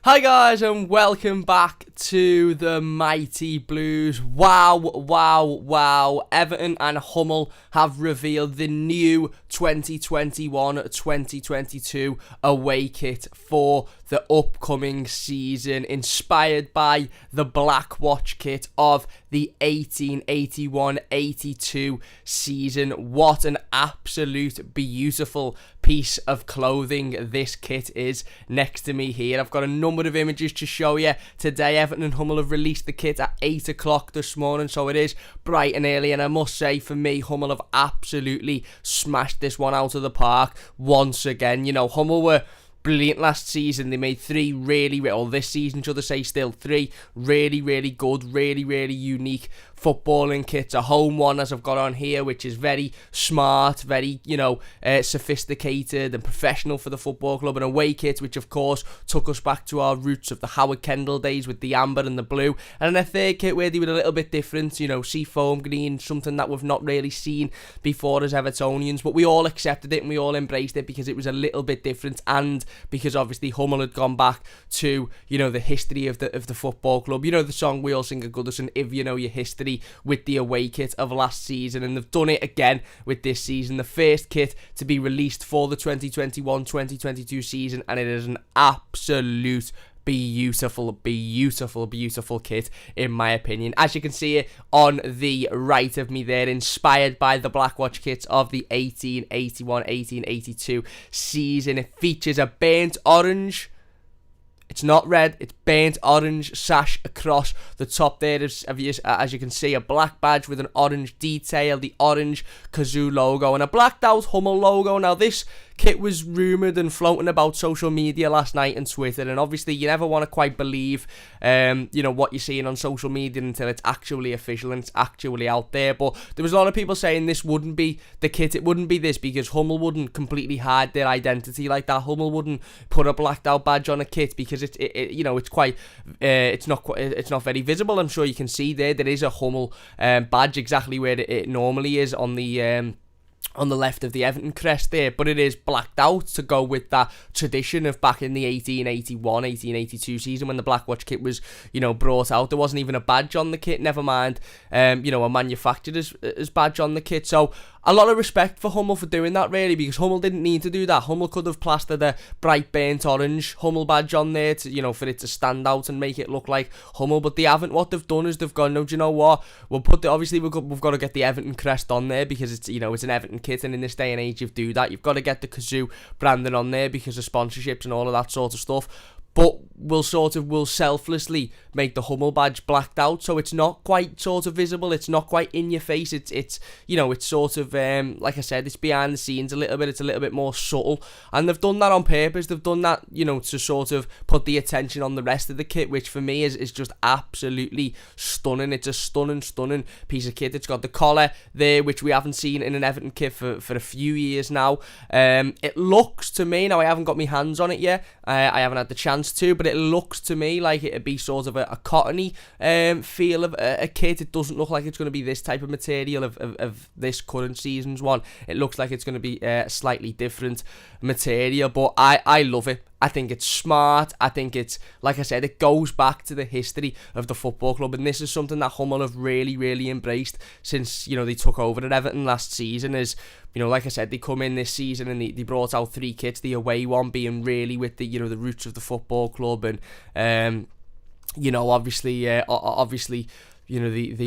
Hi guys and welcome back to the Mighty Blues. Wow. Everton and Hummel have revealed the new 2021-2022 away kit for the upcoming season, inspired by the Black Watch kit of the 1881-82 season. What an absolute beautiful piece of clothing this kit is. Next to me here, I've got a number of images to show you. Today, Everton and Hummel have released the kit at 8 o'clock this morning, so it is bright and early, and I must say, for me, Hummel have absolutely smashed this one out of the park once again. You know, Hummel were brilliant last season. They made three this season, should I say, still three really good, really unique footballing kits. A home one, as I've got on here, which is very smart, very, sophisticated and professional for the football club. An away kit, which of course took us back to our roots of the Howard Kendall days with the amber and the blue. And then a third kit where they were a little bit different, seafoam green, something that we've not really seen before as Evertonians. But we all accepted it and we all embraced it because it was a little bit different, and because obviously Hummel had gone back to, the history of the football club. You know the song we all sing at Goodison, If You Know Your History, with the away kit of last season, and they've done it again with this season. The first kit to be released for the 2021-2022 season, and it is an absolute beautiful kit, in my opinion. As you can see it on the right of me there, inspired by the Black Watch kits of the 1881-1882 season. It features a burnt orange, it's not red, it's burnt orange sash across the top there. As you can see, a black badge with an orange detail, the orange kazoo logo, and a blacked out Hummel logo. Now, this kit was rumoured and floating about social media last night and Twitter, and obviously you never want to quite believe what you're seeing on social media until it's actually official and it's actually out there. But there was a lot of people saying this wouldn't be the kit, it wouldn't be this, because Hummel wouldn't completely hide their identity like that. Hummel wouldn't put a blacked out badge on a kit because it's not very visible. I'm sure you can see there is a Hummel badge exactly where it normally is on the left of the Everton crest there, but it is blacked out to go with that tradition of back in the 1881-1882 season when the Black Watch kit was, brought out. There wasn't even a badge on the kit, never mind, a manufacturer's badge on the kit. So a lot of respect for Hummel for doing that, really, because Hummel didn't need to do that. Hummel could have plastered a bright burnt orange Hummel badge on there to, for it to stand out and make it look like Hummel, but they haven't. What they've done is they've gone, no, do you know what? We'll put obviously we've got to get the Everton crest on there because it's, it's an Everton kit, and in this day and age, you've got to get the kazoo branding on there because of sponsorships and all of that sort of stuff. But we'll selflessly make the Hummel badge blacked out, so it's not quite sort of visible, it's not quite in your face, it's sort of, like I said, it's behind the scenes a little bit, it's a little bit more subtle, and they've done that on purpose. They've done that, to sort of put the attention on the rest of the kit, which for me is just absolutely stunning. It's a stunning piece of kit. It's got the collar there, which we haven't seen in an Everton kit for a few years now. It looks to me, now I haven't got my hands on it yet, I haven't had the chance to, but it looks to me like it'd be sort of a cottony feel of a kit. It doesn't look like it's going to be this type of material of this current season's one. It looks like it's going to be a slightly different material, but I love it. I think it's smart. I think it's, like I said, it goes back to the history of the football club, and this is something that Hummel have really embraced since, they took over at Everton last season. Is, like I said, they come in this season and they brought out three kits, the away one being really with the, the roots of the football club, and, obviously, the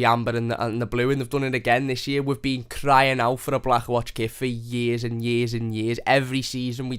amber and the blue, and they've done it again this year. We've been crying out for a Black Watch kit for years and years and years. Every season we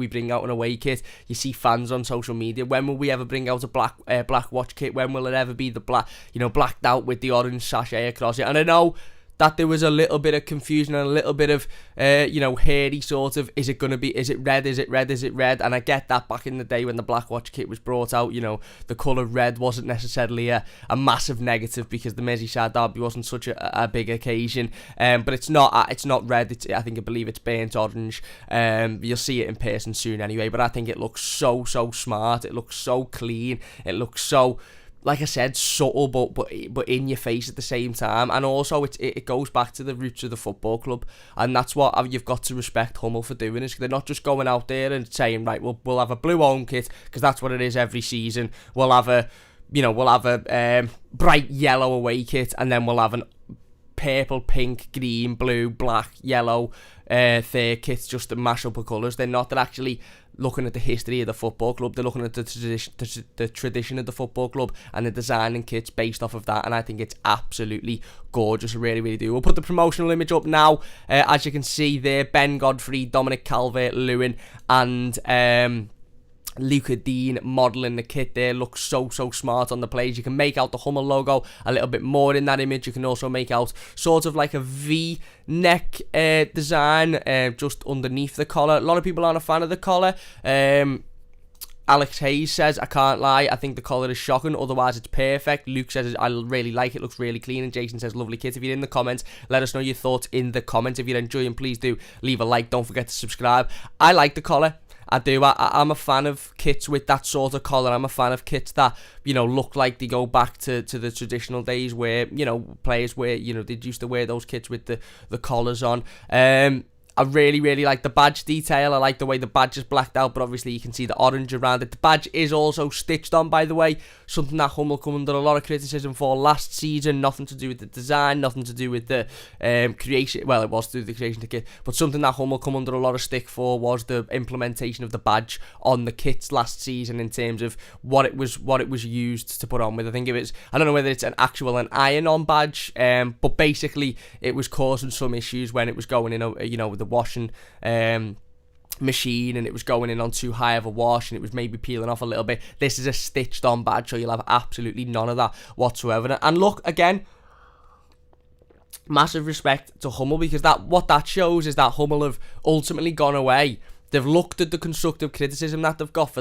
bring out an away kit. You see fans on social media, when will we ever bring out a Black Watch kit? When will it ever be the blacked out with the orange sachet across it? And I know that there was a little bit of confusion and a little bit of, hairy sort of, is it red, and I get that back in the day when the Black Watch kit was brought out, the colour red wasn't necessarily a massive negative because the Merseyside derby wasn't such a big occasion, but it's not red, I believe it's burnt orange. You'll see it in person soon anyway, but I think it looks so smart, it looks so clean, it looks so like I said, subtle but in your face at the same time. And also it goes back to the roots of the football club, and that's what you've got to respect Hummel for doing. Is they're not just going out there and saying, right, we'll have a blue home kit because that's what it is every season. We'll have a bright yellow away kit, and then we'll have an purple, pink, green, blue, black, yellow third kits just to mash up the colours. They're not. They're actually looking at the history of the football club. They're looking at the tradition of the football club, and they're designing kits based off of that, and I think it's absolutely gorgeous. I really, really do. We'll put the promotional image up now. As you can see there, Ben Godfrey, Dominic Calvert-Lewin, and Luca Dean modelling the kit there. Looks so smart on the players. You can make out the Hummel logo a little bit more in that image. You can also make out sort of like a V-neck design just underneath the collar. A lot of people aren't a fan of the collar. Alex Hayes says, I can't lie, I think the collar is shocking, otherwise it's perfect. Luke says, I really like it, looks really clean. And Jason says, lovely kit. If you're in the comments, let us know your thoughts in the comments. If you're enjoying, please do leave a like. Don't forget to subscribe. I like the collar. I do. I'm a fan of kits with that sort of collar. I'm a fan of kits that, look like they go back to the traditional days where, players wear, they used to wear those kits with the collars on. I really, really like the badge detail. I like the way the badge is blacked out, but obviously you can see the orange around it. The badge is also stitched on, by the way, something that Hummel come under a lot of criticism for last season. Nothing to do with the design, nothing to do with the creation. Well, it was to do with the creation of the kit, but something that Hummel come under a lot of stick for was the implementation of the badge on the kits last season in terms of what it was used to put on with. I think I don't know whether it's an iron-on badge, but basically it was causing some issues when it was going in, with the washing machine, and it was going in on too high of a wash, and it was maybe peeling off a little bit. This is a stitched on badge, so you'll have absolutely none of that whatsoever. And look, again, massive respect to Hummel, because what that shows is that Hummel have ultimately gone away. They've looked at the constructive criticism that they've got for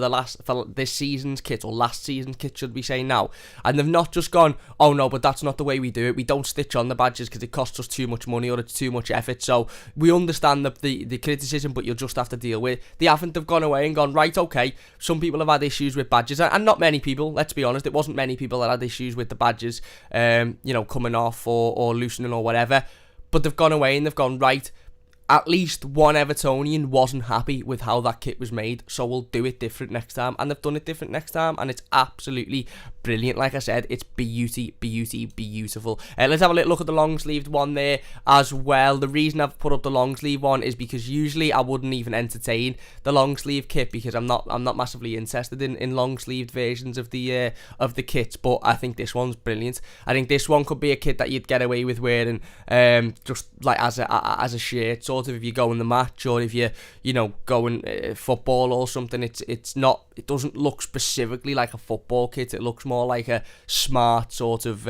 this season's kit, or last season's kit, should we say now, and they've not just gone, oh no, but that's not the way we do it. We don't stitch on the badges because it costs us too much money or it's too much effort. So we understand the criticism, but you'll just have to deal with it. They haven't. They've gone away and gone, right, okay, some people have had issues with badges, and not many people, let's be honest. It wasn't many people that had issues with the badges, coming off or loosening or whatever. But they've gone away and they've gone, right, at least one Evertonian wasn't happy with how that kit was made, so we'll do it different next time. And they've done it different next time, and it's absolutely brilliant. Like I said, it's beautiful. Let's have a little look at the long-sleeved one there as well. The reason I've put up the long-sleeve one is because usually I wouldn't even entertain the long-sleeve kit, because I'm not massively interested in long-sleeved versions of the kits, but I think this one's brilliant. I think this one could be a kit that you'd get away with wearing just like as a shirt, sort of, if you go in the match, or if you're going football or something. It doesn't look specifically like a football kit. It looks more like a smart sort of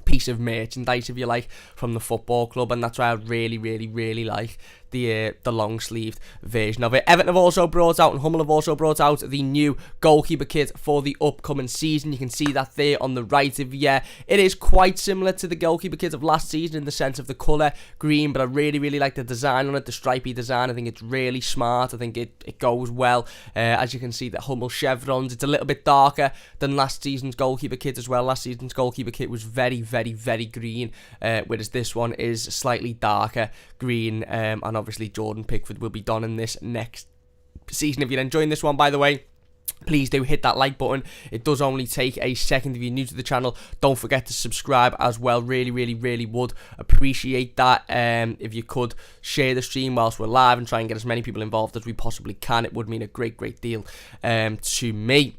piece of merchandise, if you like, from the football club, and that's why I really, really, really like the long-sleeved version of it. Everton have also brought out, and Hummel have also brought out, the new goalkeeper kit for the upcoming season. You can see that there on the right of you. It is quite similar to the goalkeeper kit of last season in the sense of the colour green, but I really, really like the design on it, the stripy design. I think it's really smart. I think it goes well. As you can see, the Hummel chevrons, it's a little bit darker than last season's goalkeeper kit as well. Last season's goalkeeper kit was very, very, very green, whereas this one is slightly darker green, and obviously Jordan Pickford will be donning this next season. If you're enjoying this one, by the way, please do hit that like button. It does only take a second if you're new to the channel. Don't forget to subscribe as well. Really, really, really would appreciate that. If you could share the stream whilst we're live and try and get as many people involved as we possibly can, it would mean a great, great deal to me.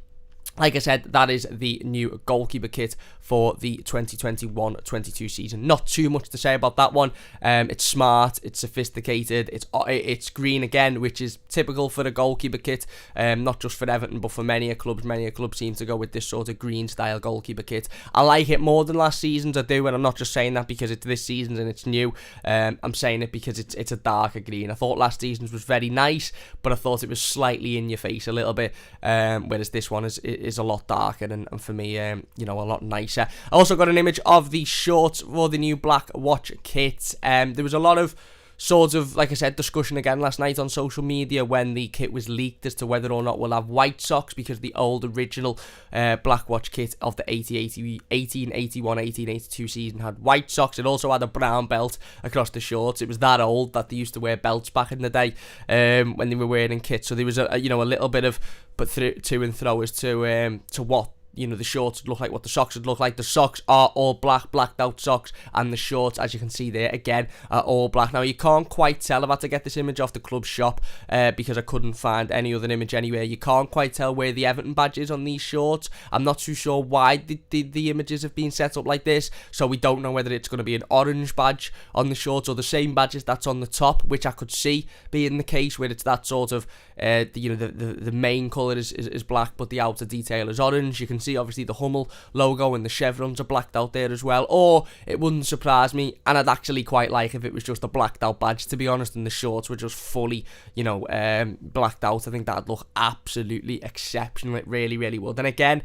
Like I said, that is the new goalkeeper kit for the 2021-22 season. Not too much to say about that one. It's smart, it's sophisticated, it's green again, which is typical for the goalkeeper kit. Not just for Everton, but for many clubs. Many clubs seem to go with this sort of green style goalkeeper kit. I like it more than last season's, I do, and I'm not just saying that because it's this season's and it's new. I'm saying it because it's a darker green. I thought last season's was very nice, but I thought it was slightly in your face a little bit, whereas this one is a lot darker and for me, a lot nicer. I also got an image of the shorts for the new Black Watch kit. There was a lot of sort of, like I said, discussion again last night on social media when the kit was leaked as to whether or not we'll have white socks, because the old original Blackwatch kit of the 1882 season had white socks. It also had a brown belt across the shorts. It was that old that they used to wear belts back in the day when they were wearing kits. So there was a little bit of to and fro as to what the shorts would look like, what the socks would look like. The socks are all blacked out socks, and the shorts, as you can see there, again, are all black. Now, you can't quite tell. I've had to get this image off the club shop because I couldn't find any other image anywhere. You can't quite tell where the Everton badge is on these shorts. I'm not too sure why the images have been set up like this, so we don't know whether it's going to be an orange badge on the shorts or the same badges that's on the top, which I could see being the case, where it's that sort of the main colour is black, but the outer detail is orange. You can see obviously the Hummel logo and the chevrons are blacked out there as well. Or it wouldn't surprise me, and I'd actually quite like if it was just a blacked out badge, to be honest, and the shorts were just fully blacked out. I think that'd look absolutely exceptional. It really, really would. And again,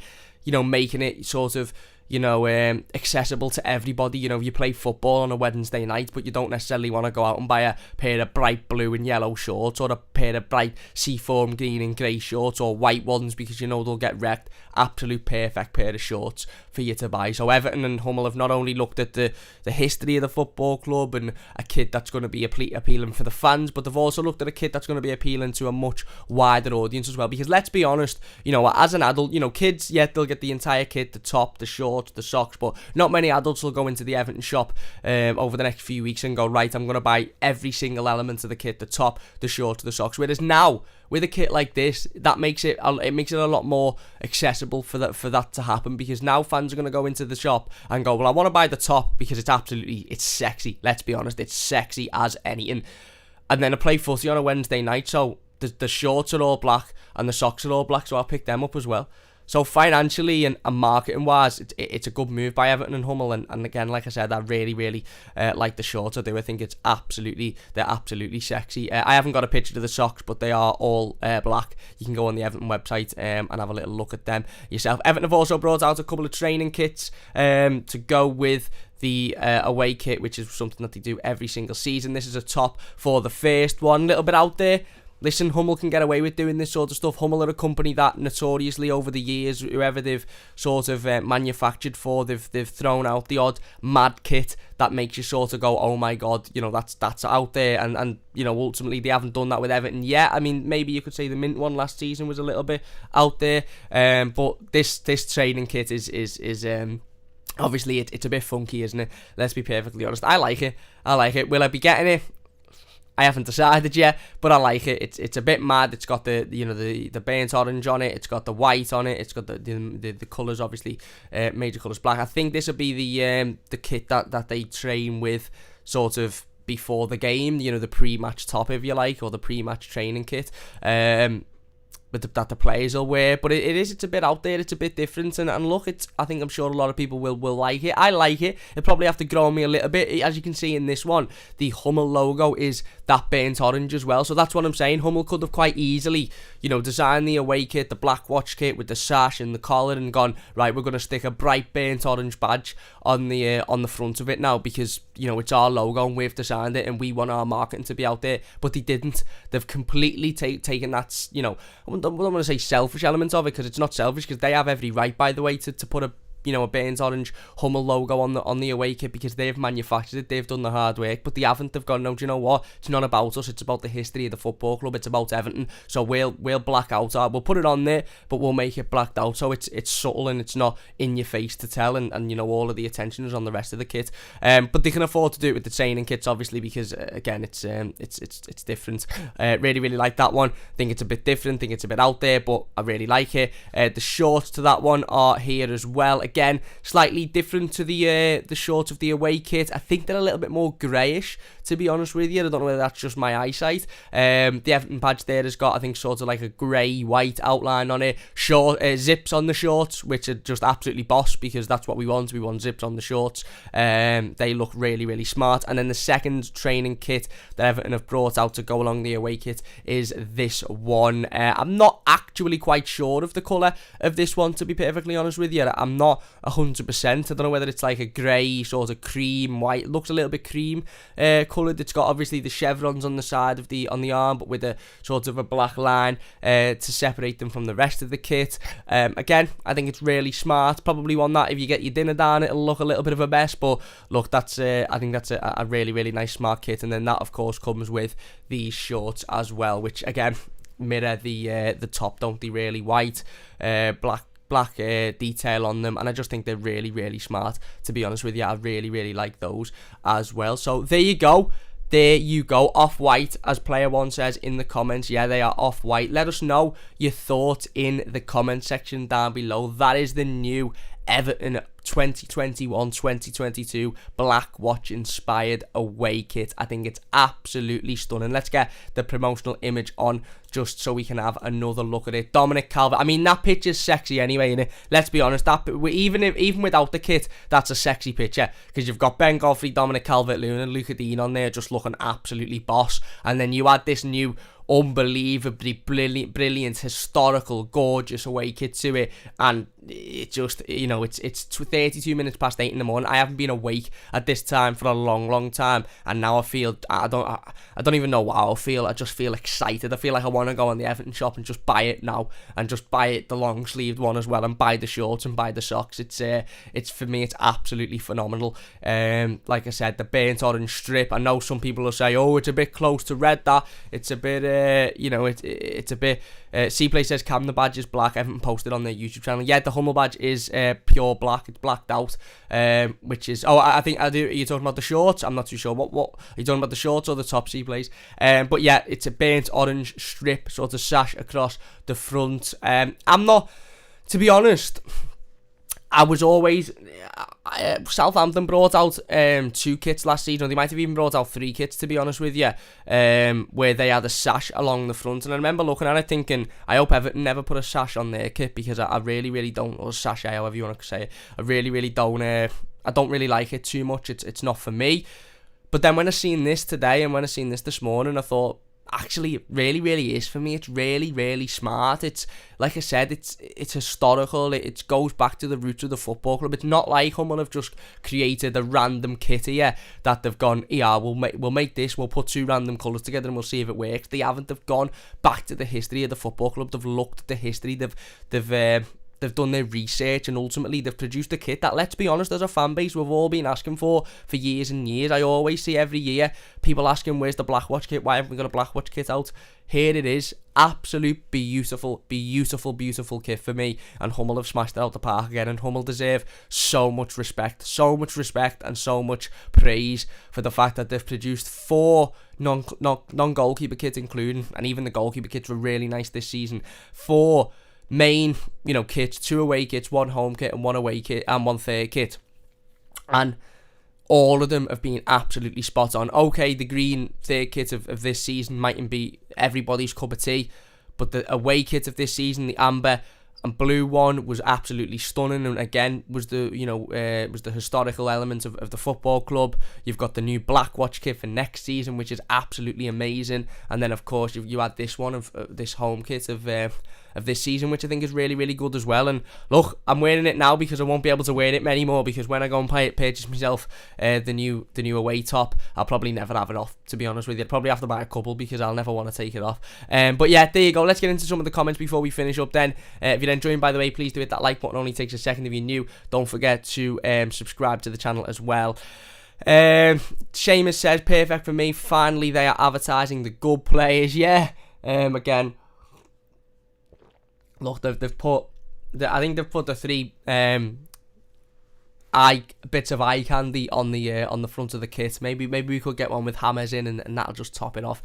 making it sort of accessible to everybody. You play football on a Wednesday night, but you don't necessarily want to go out and buy a pair of bright blue and yellow shorts, or a pair of bright seafoam green and grey shorts, or white ones, because they'll get wrecked. Absolute perfect pair of shorts for you to buy. So Everton and Hummel have not only looked at the history of the football club and a kit that's going to be appealing for the fans, but they've also looked at a kit that's going to be appealing to a much wider audience as well. Because let's be honest, as an adult, kids, they'll get the entire kit, the top, the shorts, the socks, but not many adults will go into the Everton shop over the next few weeks and go, right, I'm going to buy every single element of the kit, the top, the shorts, the socks. Whereas now, with a kit like this, that makes it a lot more accessible for that to happen, because now fans are going to go into the shop and go, well, I want to buy the top because it's sexy. Let's be honest, it's sexy as anything. And then I play footy on a Wednesday night, so the shorts are all black and the socks are all black, so I'll pick them up as well. So financially and marketing wise, it's a good move by Everton and Hummel, and again, like I said, I really, really like the shorts. I do. I think they're absolutely sexy. I haven't got a picture of the socks, but they are all black. You can go on the Everton website and have a little look at them yourself. Everton have also brought out a couple of training kits to go with the away kit, which is something that they do every single season. This is a top for the first one, a little bit out there. Listen, Hummel can get away with doing this sort of stuff. Hummel are a company that notoriously over the years, whoever they've sort of manufactured for, they've thrown out the odd mad kit that makes you sort of go, oh my god, that's out there, and ultimately they haven't done that with Everton yet. I mean, maybe you could say the mint one last season was a little bit out there, but this training kit is obviously it's a bit funky, isn't it? Let's be perfectly honest. I like it. Will I be getting it? I haven't decided yet, but I like it. It's a bit mad. It's got the burnt orange on it. It's got the white on it. It's got the colours, obviously, major colours black. I think this will be the kit that they train with sort of before the game. The pre-match top, if you like, or the pre-match training kit. But that the players will wear. But it's a bit out there, it's a bit different, and look, I'm sure a lot of people will like it. I like it. It'll probably have to grow on me a little bit. As you can see in this one, the Hummel logo is that burnt orange as well, so that's what I'm saying. Hummel could have quite easily designed the away kit, the Blackwatch kit with the sash and the collar, and gone, right, we're going to stick a bright burnt orange badge on the front of it now, because it's our logo and we've designed it and we want our marketing to be out there. But they didn't. They've completely taken that, I don't want to say selfish element of it, because it's not selfish, because they have every right, by the way, to put a burnt orange Hummel logo on the away kit, because they've manufactured it, they've done the hard work. But they haven't. They've gone, no, do you know what? It's not about us. It's about the history of the football club. It's about Everton. So we'll black out. We'll put it on there, but we'll make it blacked out. So it's subtle and it's not in your face to tell. And all of the attention is on the rest of the kit. But they can afford to do it with the training kits, obviously, because again, it's different. Really, really like that one. Think it's a bit different. Think it's a bit out there, but I really like it. The shorts to that one are here as well. Again, slightly different to the shorts of the away kit. I think they're a little bit more greyish, to be honest with you. I don't know whether that's just my eyesight. The Everton badge there has got, I think, sort of like a grey-white outline on it. Short zips on the shorts, which are just absolutely boss, because that's what we want. We want zips on the shorts. They look really, really smart. And then the second training kit that Everton have brought out to go along the away kit is this one. I'm not actually quite sure of the colour of this one, to be perfectly honest with you. I'm not not 100%. I don't know whether it's like a grey sort of cream white. It looks a little bit cream coloured. It's got obviously the chevrons on the side of on the arm, but with a sort of a black line to separate them from the rest of the kit. Again, I think it's really smart. Probably one that if you get your dinner down, it'll look a little bit of a mess. But look, I think that's a really, really nice smart kit. And then that of course comes with these shorts as well, which again mirror the top, don't they? Really white, black detail on them, and I just think they're really, really smart, to be honest with you. I really, really like those as well. So there you go. Off-white, as player one says in the comments. Yeah, they are off-white. Let us know your thoughts in the comment section down below. That is the new Everton 2021-2022 Black Watch inspired away kit. I think it's absolutely stunning. Let's get the promotional image on just so we can have another look at it. Dominic Calvert, I mean, that picture's sexy anyway, innit? Let's be honest, that even without the kit, that's a sexy picture, because you've got Ben Godfrey, Dominic Calvert-Lewin and Luca Dean on there just looking absolutely boss, and then you add this new unbelievably brilliant, historical, gorgeous away kit to it, and it just, you know, it's 32 minutes past 8 in the morning. I haven't been awake at this time for a long time, and now I feel, I don't even know what I'll feel. I just feel excited. I feel like I want to go on the Everton shop and just buy it now, and just buy it the long sleeved one as well, and buy the shorts and buy the socks. It's for me, it's absolutely phenomenal. Like I said, the burnt orange strip, I know some people will say, oh, it's a bit close to red, that it's a bit it's a bit. C-Play says Cam, the badge is black. I haven't posted on their YouTube channel. Yeah, the Hummel badge is pure black. It's blacked out, which is. Oh, I think. Are you talking about the shorts? I'm not too sure. What are you talking about, the shorts or the top, C-Plays? But yeah, it's a burnt orange strip, sort of sash across the front. I'm not, to be honest, I was always... Southampton brought out 2 kits last season, or they might have even brought out 3 kits, to be honest with you, where they had a sash along the front, and I remember looking at it thinking, I hope Everton never put a sash on their kit, because I really, really don't, or sachet, however you want to say it, I really, really don't, I don't really like it too much. It's not for me. But then when I seen this today, and when I seen this morning, I thought, actually, it really, really is for me. It's really, really smart. It's, like I said, it's historical. It goes back to the roots of the football club. It's not like Hummel have just created a random kit here that they've gone, yeah, we'll make this, we'll put 2 random colours together and we'll see if it works. They haven't. They've gone back to the history of the football club. They've looked at the history. They've done their research, and ultimately they've produced a kit that, let's be honest, as a fan base, we've all been asking for years and years. I always see every year people asking, where's the Black Watch kit? Why haven't we got a Black Watch kit out? Here it is. Absolute beautiful, beautiful, beautiful kit for me. And Hummel have smashed it out the park again. And Hummel deserve so much respect, and so much praise for the fact that they've produced 4 non-goalkeeper kits, including, and even the goalkeeper kits were really nice this season, 4 main, kits, 2 away kits, 1 home kit and 1 away kit, and 1 third kit, and all of them have been absolutely spot on. Okay, the green third kit of this season mightn't be everybody's cup of tea, but the away kit of this season, the amber and blue one, was absolutely stunning, and again was the was the historical element of the football club. You've got the new Black Watch kit for next season, which is absolutely amazing, and then of course you add this one of this home kit of this season, which I think is really, really good as well. And look, I'm wearing it now because I won't be able to wear it anymore, because when I go and purchase myself the new away top, I'll probably never have it off, to be honest with you. I'd probably have to buy a couple because I'll never want to take it off. But yeah, there you go. Let's get into some of the comments before we finish up then. If you're enjoying, by the way, please do hit that like button. It only takes a second. If you're new, don't forget to subscribe to the channel as well. Seamus says, perfect for me. Finally, they are advertising the good players. Yeah. Again, look, they've put, I think they've put the 3 bits of eye candy on the front of the kit. Maybe we could get one with hammers in, and that'll just top it off.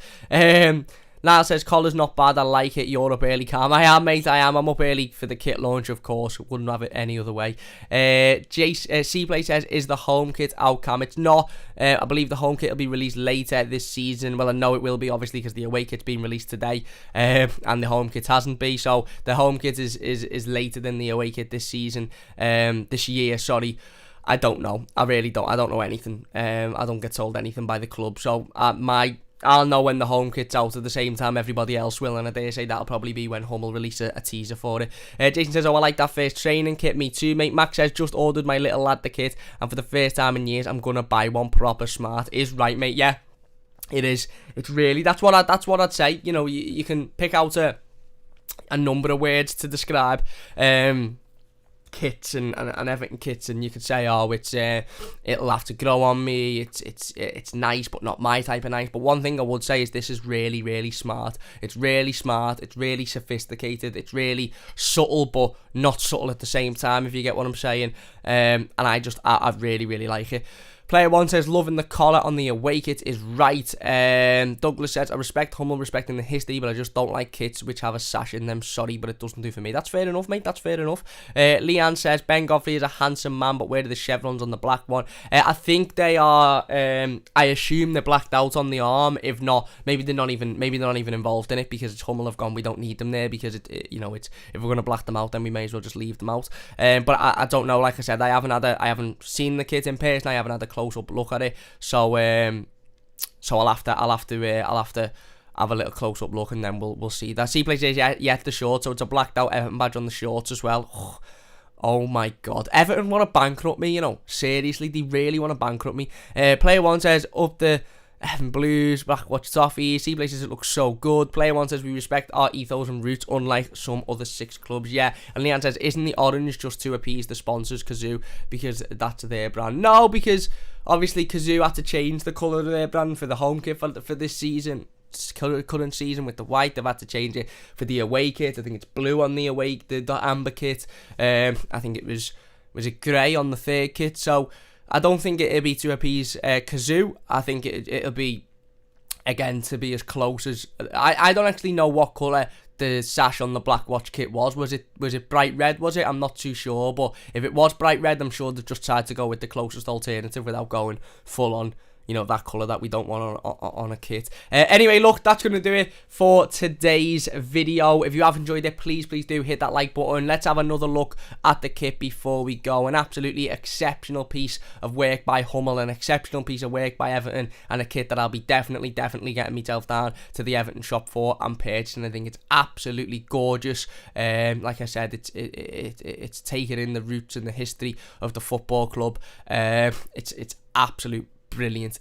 Niall says, collar's not bad, I like it, you're up early, Cam. I am, mate, I am. I'm up early for the kit launch, of course. Wouldn't have it any other way. C-Play says, is the home kit out, Cam? It's not. I believe the home kit will be released later this season. Well, I know it will be, obviously, because the away kit's been released today, and the home kit hasn't been. So the home kit is later than the away kit this season, this year, sorry. I don't know. I really don't. I don't know anything. I don't get told anything by the club. So I'll know when the home kit's out at the same time everybody else will, and I dare say that'll probably be when Hummel release a teaser for it. Jason says, oh, I like that first training kit. Me too, mate. Max says, just ordered my little lad the kit, and for the first time in years, I'm gonna buy one proper smart. Is right, mate. Yeah, it is. It's really, that's what I'd say. You know, you can pick out a number of words to describe kits and Everton kits, and you could say, oh, it's it'll have to grow on me, it's nice but not my type of nice. But one thing I would say is this is really, really smart. It's really smart, it's really sophisticated, it's really subtle but not subtle at the same time, if you get what I'm saying. And I really, really like it. Player 1 says, loving the collar on the away kit is right. Douglas says, I respect Hummel respecting the history, but I just don't like kits which have a sash in them. Sorry, but it doesn't do for me. That's fair enough, mate. That's fair enough. Leanne says, Ben Godfrey is a handsome man, but where are the chevrons on the black one? I think they are, I assume they're blacked out on the arm. If not, maybe they're not even involved in it, because it's Hummel have gone, we don't need them there, because it's if we're going to black them out, then we may as well just leave them out. But I don't know. Like I said, I haven't seen the kit in person. I haven't had a close-up look at it, so I'll have to have a little close-up look, and then we'll see that. C-Play says, yeah, the shorts, so it's a blacked out Everton badge on the shorts as well. Oh my god, Everton want to bankrupt me, you know, seriously, they really want to bankrupt me. Player 1 says, up the Everton Blues, Black Watch Toffee. C-Play says, it looks so good. Player 1 says, we respect our ethos and roots, unlike some other 6 clubs. Yeah. And Leanne says, isn't the orange just to appease the sponsors, Kazoo, because that's their brand? No, because obviously Kazoo had to change the colour of their brand for the home kit for this season. Current season with the white. They've had to change it for the away kit. I think it's blue on the away, the amber kit. I think it was it grey on the third kit. So I don't think it'll be to appease Kazoo. I think it'll be, again, to be as close as... I don't actually know what colour the sash on the Black Watch kit was. Was it bright red, was it? I'm not too sure, but if it was bright red, I'm sure they've just tried to go with the closest alternative without going full on, you know, that colour that we don't want on a kit. Anyway, look, that's going to do it for today's video. If you have enjoyed it, please do hit that like button. Let's have another look at the kit before we go. An absolutely exceptional piece of work by Hummel, an exceptional piece of work by Everton, and a kit that I'll be definitely getting myself down to the Everton shop for and purchasing. I think it's absolutely gorgeous. Like I said, it's taken in the roots and the history of the football club. It's absolutely brilliant,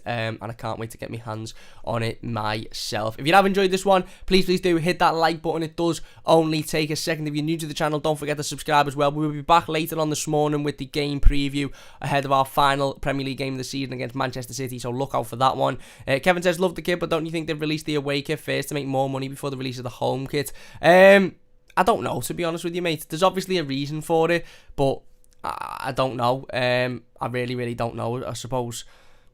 and I can't wait to get my hands on it myself. If you have enjoyed this one, please do hit that like button. It does only take a second. If you're new to the channel, don't forget to subscribe as well. We'll be back later on this morning with the game preview ahead of our final Premier League game of the season against Manchester City, so look out for that one. Kevin says, love the kit, but don't you think they've released the away kit first to make more money before the release of the home kit? I don't know, to be honest with you, mate. There's obviously a reason for it, but I don't know. I really don't know. I suppose,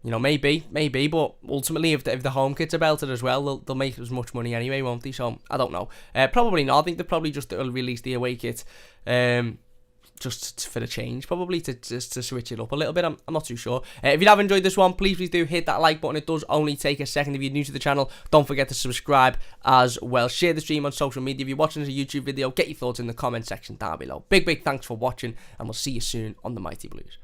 you know, maybe, but ultimately, if the home kits are belted as well, they'll make as much money anyway, won't they? So I don't know. Probably not. I think they'll probably just release the away kit, just for the change, probably to switch it up a little bit. I'm not too sure. If you have enjoyed this one, please do hit that like button. It does only take a second. If you're new to the channel, don't forget to subscribe as well. Share the stream on social media. If you're watching as a YouTube video, get your thoughts in the comment section down below. Big thanks for watching, and we'll see you soon on the Mighty Blues.